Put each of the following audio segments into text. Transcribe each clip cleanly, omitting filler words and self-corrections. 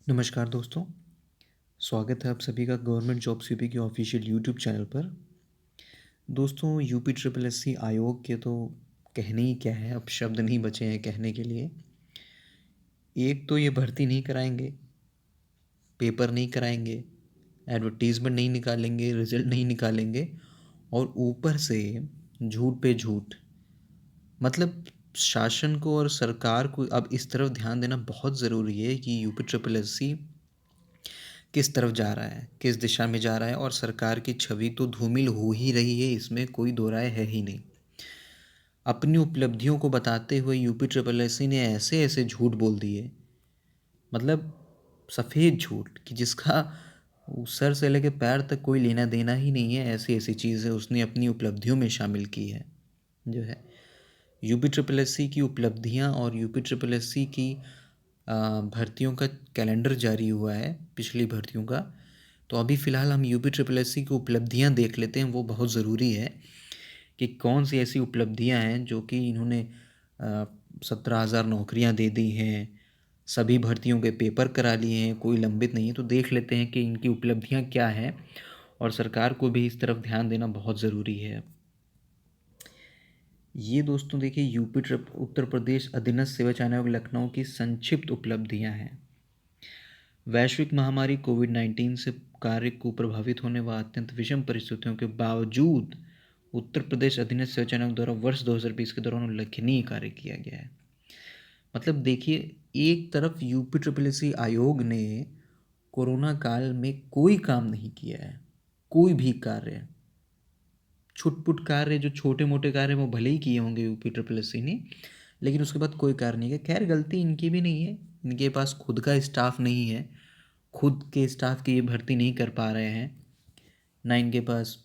नमस्कार दोस्तों, स्वागत है आप सभी का गवर्नमेंट जॉब्स यूपी के ऑफिशियल यूट्यूब चैनल पर। दोस्तों यूपी ट्रिपल एस सी आयोग के तो कहने ही क्या है, अब शब्द नहीं बचे हैं कहने के लिए। एक तो ये भर्ती नहीं कराएंगे, पेपर नहीं कराएंगे, एडवर्टीज़मेंट नहीं निकालेंगे, रिजल्ट नहीं निकालेंगे और ऊपर से झूठ पे झूठ। मतलब शासन को और सरकार को अब इस तरफ ध्यान देना बहुत ज़रूरी है कि यूपी ट्रिपल एस सी किस तरफ जा रहा है, किस दिशा में जा रहा है और सरकार की छवि तो धूमिल हो ही रही है, इसमें कोई दो राय है ही नहीं। अपनी उपलब्धियों को बताते हुए यूपी ट्रिपल एस सी ने ऐसे ऐसे झूठ बोल दिए, मतलब सफ़ेद झूठ कि जिसका सर से लेकर पैर तक कोई लेना देना ही नहीं है। ऐसी ऐसी चीज़ें उसने अपनी उपलब्धियों में शामिल की है। जो है यूपी ट्रिपल एस सी की उपलब्धियां और यूपी ट्रिपल एस सी की भर्तियों का कैलेंडर जारी हुआ है, पिछली भर्तियों का। तो अभी फ़िलहाल हम यूपी ट्रिपल एस सी की उपलब्धियां देख लेते हैं, वो बहुत ज़रूरी है कि कौन सी ऐसी उपलब्धियां हैं जो कि इन्होंने 17,000 नौकरियां दे दी हैं, सभी भर्तियों के पेपर करा लिए हैं, कोई लंबित नहीं है। तो देख लेते हैं कि इनकी उपलब्धियां क्या हैं और सरकार को भी इस तरफ ध्यान देना बहुत ज़रूरी है। ये दोस्तों देखिए यूपी ट्रिप उत्तर प्रदेश अधीनस्थ सेवा चयन आयोग लखनऊ की संक्षिप्त उपलब्धियां हैं। वैश्विक महामारी कोविड-19 से कार्य को प्रभावित होने व अत्यंत विषम परिस्थितियों के बावजूद उत्तर प्रदेश अधीनस्थ सेवा चयन आयोग द्वारा वर्ष 2020 के दौरान उल्लेखनीय कार्य किया गया है। मतलब देखिए, एक तरफ यूपी ट्रिपल एस सी आयोग ने कोरोना काल में कोई काम नहीं किया है, कोई भी कार्य, छुटपुट कार्य, जो छोटे मोटे कार्य वो भले ही किए होंगे यूपी ट्रिपल एस सी ने, लेकिन उसके बाद कोई कार्य नहीं किया। खैर गलती इनकी भी नहीं है, इनके पास खुद का स्टाफ नहीं है, खुद के स्टाफ की ये भर्ती नहीं कर पा रहे हैं। ना इनके पास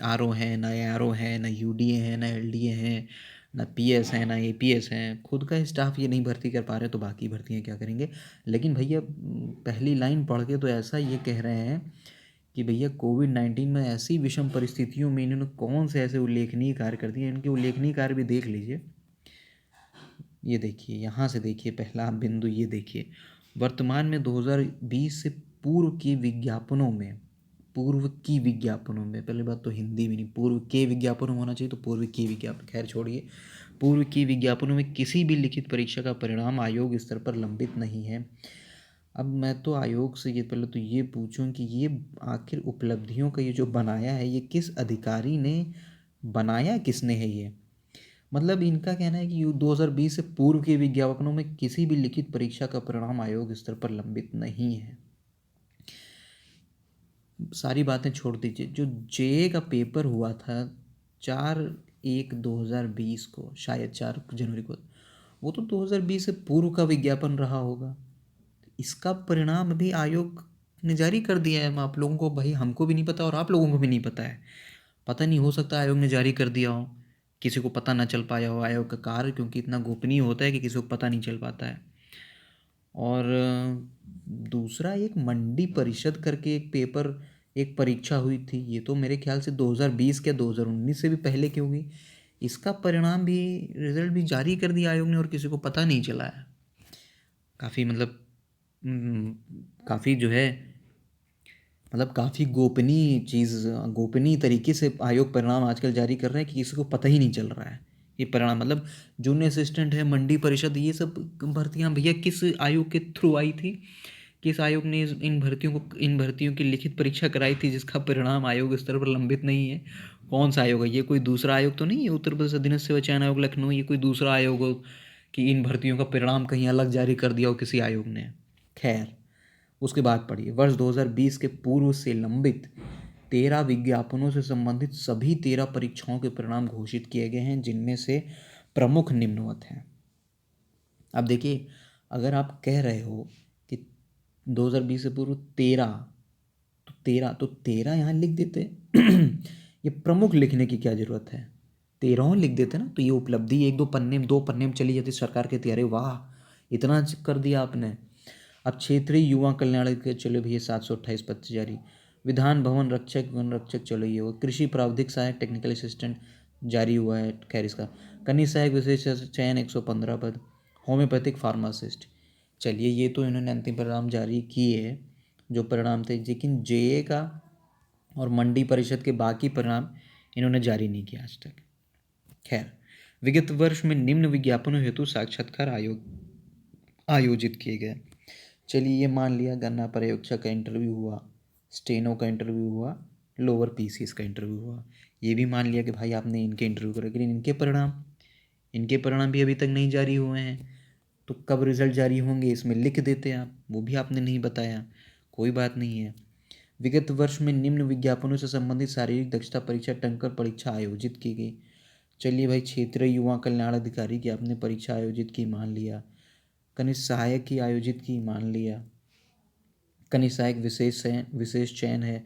आर ओ हैं, ना आर ओ हैं, ना यू डी ए हैं, ना एल डी ए हैं, ना पी एस हैं, ना ए पी एस हैं। खुद का स्टाफ ये नहीं भर्ती कर पा रहे तो बाकी भर्तियाँ क्या करेंगे। लेकिन भैया पहली लाइन पढ़ के तो ऐसा ये कह रहे हैं कि भैया कोविड-19 में ऐसी विषम परिस्थितियों में इन्होंने कौन से ऐसे उल्लेखनीय कार्य कर दिए। इनके उल्लेखनीय कार्य भी देख लीजिए। ये देखिए, यहाँ से देखिए, पहला बिंदु ये देखिए, वर्तमान में 2020 से पूर्व की विज्ञापनों में, पहली बात तो हिंदी में नहीं, पूर्व के विज्ञापनों में होना चाहिए, तो पूर्व की विज्ञापन, खैर छोड़िए। पूर्व की विज्ञापनों में किसी भी लिखित परीक्षा का परिणाम आयोग स्तर पर लंबित नहीं है। अब मैं तो आयोग से ये पहले तो ये पूछूं कि ये आखिर उपलब्धियों का ये जो बनाया है, ये किस अधिकारी ने बनाया, किसने है ये। मतलब इनका कहना है कि 2020 से पूर्व के विज्ञापनों में किसी भी लिखित परीक्षा का परिणाम आयोग स्तर पर लंबित नहीं है। सारी बातें छोड़ दीजिए, जो जे का पेपर हुआ था 4/1/2020 को, शायद 4 जनवरी को, वो तो 2020 से पूर्व का विज्ञापन रहा होगा। इसका परिणाम भी आयोग ने जारी कर दिया है। आप लोगों को, भाई हमको भी नहीं पता और आप लोगों को भी नहीं पता है। पता नहीं, हो सकता है आयोग ने जारी कर दिया हो, किसी को पता ना चल पाया हो। आयोग का कार्य क्योंकि इतना गोपनीय होता है कि किसी को पता नहीं चल पाता है। और दूसरा, एक मंडी परिषद करके एक पेपर, एक परीक्षा हुई थी, ये तो मेरे ख्याल से 2020 के 2019 से भी पहले की होगी। इसका परिणाम भी, रिजल्ट भी जारी कर दिया आयोग ने और किसी को पता नहीं चला है। काफ़ी मतलब काफ़ी जो है, मतलब काफ़ी गोपनीय चीज़, गोपनीय तरीके से आयोग परिणाम आजकल जारी कर रहे हैं कि किसी को पता ही नहीं चल रहा है ये परिणाम। मतलब जूनियर असिस्टेंट है, मंडी परिषद, ये सब भर्तियां भैया किस आयोग के थ्रू आई थी, किस आयोग ने इन भर्तियों की लिखित परीक्षा कराई थी जिसका परिणाम आयोग स्तर पर लंबित नहीं है। कौन सा आयोग है ये? कोई दूसरा आयोग तो नहीं है उत्तर प्रदेश अधीनस्थ सेवा चयन आयोग लखनऊ, ये कोई दूसरा आयोग हो कि इन भर्तियों का परिणाम कहीं अलग जारी कर दिया हो किसी आयोग ने। खैर, उसके बाद पढ़िए, वर्ष 2020 के पूर्व से लंबित 13 विज्ञापनों से संबंधित सभी 13 परीक्षाओं के परिणाम घोषित किए गए हैं, जिनमें से प्रमुख निम्नवत हैं। अब देखिए, अगर आप कह रहे हो कि 2020 से पूर्व 13, तो 13 यहाँ लिख देते। ये प्रमुख लिखने की क्या ज़रूरत है, 13 लिख देते ना, तो ये उपलब्धि एक दो पन्ने में चली जाती सरकार के। अरे वाह, इतना कर दिया आपने। अब क्षेत्रीय युवा कल्याण के चलो भैया 728 पद जारी। विधान भवन रक्षक, वन रक्षक, चलो ये हुआ। कृषि प्रावधिक सहायक टेक्निकल असिस्टेंट जारी हुआ है, खैर इसका। कनीय सहायक विशेष चयन 115 पद। होम्योपैथिक फार्मासिस्ट, चलिए, ये तो इन्होंने अंतिम परिणाम जारी किए जो परिणाम थे, लेकिन जेए का और मंडी परिषद के बाकी परिणाम इन्होंने जारी नहीं किया आज तक। खैर, विगत वर्ष में निम्न विज्ञापनों हेतु साक्षात्कार आयोजित किए गए। चलिए, ये मान लिया गन्ना पर्यवेक्षक का इंटरव्यू हुआ, स्टेनो का इंटरव्यू हुआ, लोअर पीसीएस का इंटरव्यू हुआ। ये भी मान लिया कि भाई आपने इनके इंटरव्यू करे, लेकिन इनके परिणाम भी अभी तक नहीं जारी हुए हैं। तो कब रिजल्ट जारी होंगे इसमें लिख देते आप, वो भी आपने नहीं बताया। कोई बात नहीं है। विगत वर्ष में निम्न विज्ञापनों से संबंधित शारीरिक दक्षता परीक्षा टंकर परीक्षा आयोजित की गई। चलिए भाई, क्षेत्रीय युवा कल्याण अधिकारी की आपने परीक्षा आयोजित की, मान लिया। कनिष्ठ सहायक की आयोजित की, मान लिया। कनिष्ठ सहायक विशेष चयन है,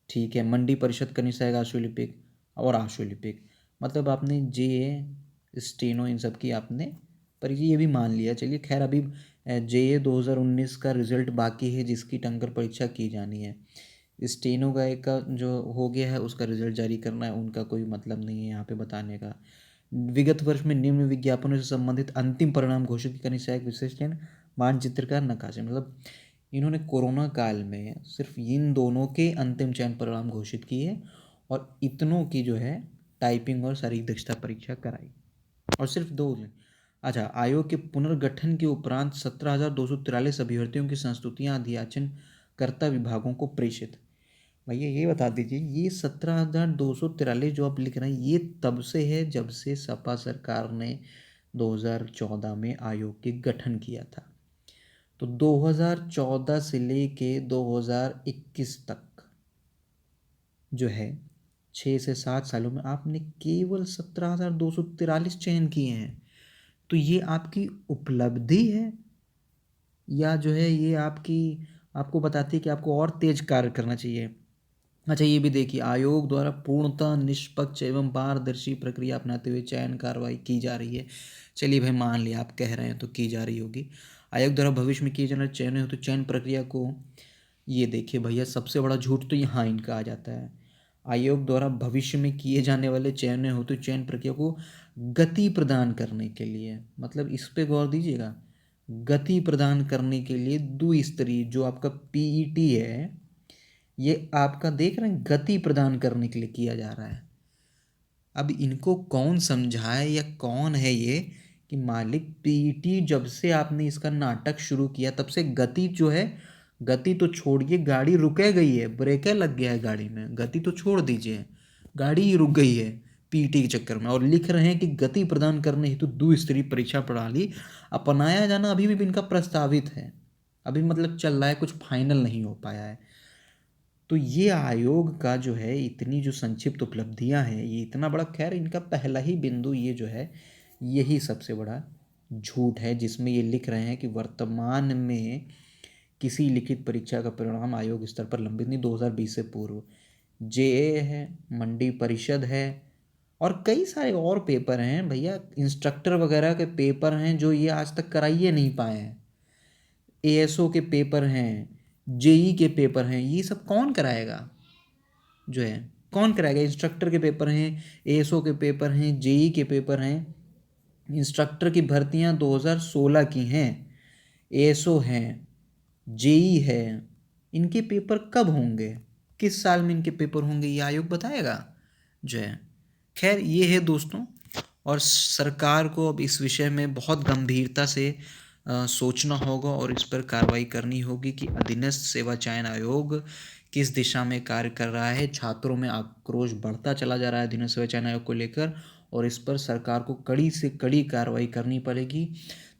ठीक है। मंडी परिषद कनिष्ठ सहायक आशुलिपिक और आशुलिपिक, मतलब आपने जे स्टेनो इन सब की आपने परीक्षा, ये भी मान लिया। चलिए, खैर अभी जे 2019 का रिजल्ट बाकी है जिसकी टंकर परीक्षा की जानी है। स्टेनो का एक का जो हो गया है उसका रिजल्ट जारी करना है, उनका कोई मतलब नहीं है यहाँ पे बताने का। विगत वर्ष में निम्न विज्ञापनों से संबंधित अंतिम परिणाम घोषित करने से एक विशेष चयन मानचित्र का नकाशा, मतलब इन्होंने कोरोना काल में सिर्फ इन दोनों के अंतिम चयन परिणाम घोषित किए और इतनों की जो है टाइपिंग और शारीरिक दक्षता परीक्षा कराई, और सिर्फ 2 दिन। अच्छा, आयोग के पुनर्गठन के उपरांत 17,243 अभ्यर्थियों की संस्तुतियां अध्याचनकर्ता विभागों को प्रेषित। भैया ये बता दीजिए, ये 17,243 जो आप लिख रहे हैं ये तब से है जब से सपा सरकार ने 2014 में आयोग के गठन किया था। तो 2014 से लेके 2021 तक जो है 6 से 7 सालों में आपने केवल 17,243 चयन किए हैं। तो ये आपकी उपलब्धि है या जो है ये आपको बताती है कि आपको और तेज कार्य करना चाहिए। अच्छा, ये भी देखिए, आयोग द्वारा पूर्णतः निष्पक्ष एवं पारदर्शी प्रक्रिया अपनाते हुए चयन कार्रवाई की जा रही है। चलिए भाई, मान लिया आप कह रहे हैं तो की जा रही होगी। आयोग द्वारा भविष्य में किए जाने वाले चयन हो तो चयन प्रक्रिया को, ये देखिए भैया, सबसे बड़ा झूठ तो यहाँ इनका आ जाता है। आयोग द्वारा भविष्य में किए जाने वाले चयन हो तो चयन प्रक्रिया को गति प्रदान करने के लिए, मतलब इस पे गौर दीजिएगा, गति प्रदान करने के लिए द्विस्तरीय जो आपका पीईटी है, ये आपका देख रहे हैं गति प्रदान करने के लिए किया जा रहा है। अब इनको कौन समझाए या कौन है ये कि मालिक, पीईटी जब से आपने इसका नाटक शुरू किया तब से गति जो है, गति तो छोड़िए, गाड़ी रुके गई है, ब्रेकर लग गया है गाड़ी में, गति तो छोड़ दीजिए, गाड़ी ही रुक गई है पीईटी के चक्कर में। और लिख रहे हैं कि गति प्रदान करने हेतु द्विस्तरीय परीक्षा प्रणाली अपनाया जाना अभी भी इनका प्रस्तावित है, अभी मतलब चल रहा है, कुछ फाइनल नहीं हो पाया है। तो ये आयोग का जो है इतनी जो संक्षिप्त उपलब्धियां हैं, ये इतना बड़ा, खैर इनका पहला ही बिंदु ये जो है यही सबसे बड़ा झूठ है, जिसमें ये लिख रहे हैं कि वर्तमान में किसी लिखित परीक्षा का परिणाम आयोग स्तर पर लंबित नहीं, 2020 से पूर्व। जेए है, मंडी परिषद है, और कई सारे और पेपर हैं भैया, इंस्ट्रक्टर वगैरह के पेपर हैं जो ये आज तक कराइए नहीं पाए हैं। एएसओ के पेपर हैं, जेई के पेपर हैं, ये सब कौन कराएगा जो है, कौन कराएगा? इंस्ट्रक्टर के पेपर हैं, एएसओ के पेपर हैं, जेई के पेपर हैं। इंस्ट्रक्टर की भर्तियां 2016 की हैं, एएसओ हैं, जेई है, इनके पेपर कब होंगे, किस साल में इनके पेपर होंगे, ये आयोग बताएगा जो है। खैर, ये है दोस्तों, और सरकार को अब इस विषय में बहुत गंभीरता से सोचना होगा और इस पर कार्रवाई करनी होगी कि अधीनस्थ सेवा चयन आयोग किस दिशा में कार्य कर रहा है। छात्रों में आक्रोश बढ़ता चला जा रहा है अधीनस्थ सेवा चयन आयोग को लेकर, और इस पर सरकार को कड़ी से कड़ी कार्रवाई करनी पड़ेगी,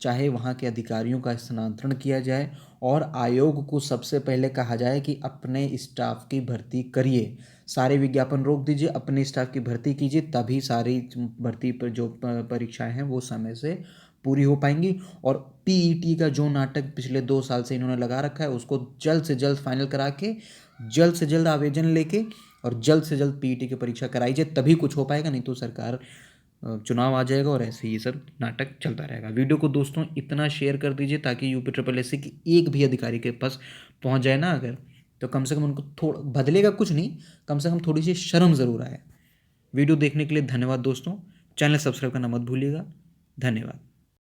चाहे वहाँ के अधिकारियों का स्थानांतरण किया जाए और आयोग को सबसे पहले कहा जाए कि अपने स्टाफ की भर्ती करिए, सारे विज्ञापन रोक दीजिए, अपने स्टाफ की भर्ती कीजिए, तभी सारी भर्ती पर जो परीक्षाएं हैं वो समय से पूरी हो पाएंगी। और पीईटी का जो नाटक पिछले 2 साल से इन्होंने लगा रखा है उसको जल्द से जल्द फाइनल करा के, जल्द से जल्द आवेदन लेके और जल्द से जल्द पीईटी की परीक्षा कराई जाए, तभी कुछ हो पाएगा, नहीं तो सरकार चुनाव आ जाएगा और ऐसे ही सब नाटक चलता रहेगा। वीडियो को दोस्तों इतना शेयर कर दीजिए ताकि यूपी ट्रिपल एस सी की एक भी अधिकारी के पास पहुंच जाए ना अगर, तो कम से कम उनको थोड़ा बदलेगा, कुछ नहीं, कम से कम थोड़ी सी शर्म ज़रूर आए। वीडियो देखने के लिए धन्यवाद दोस्तों, चैनल सब्सक्राइब करना मत भूलिएगा। धन्यवाद।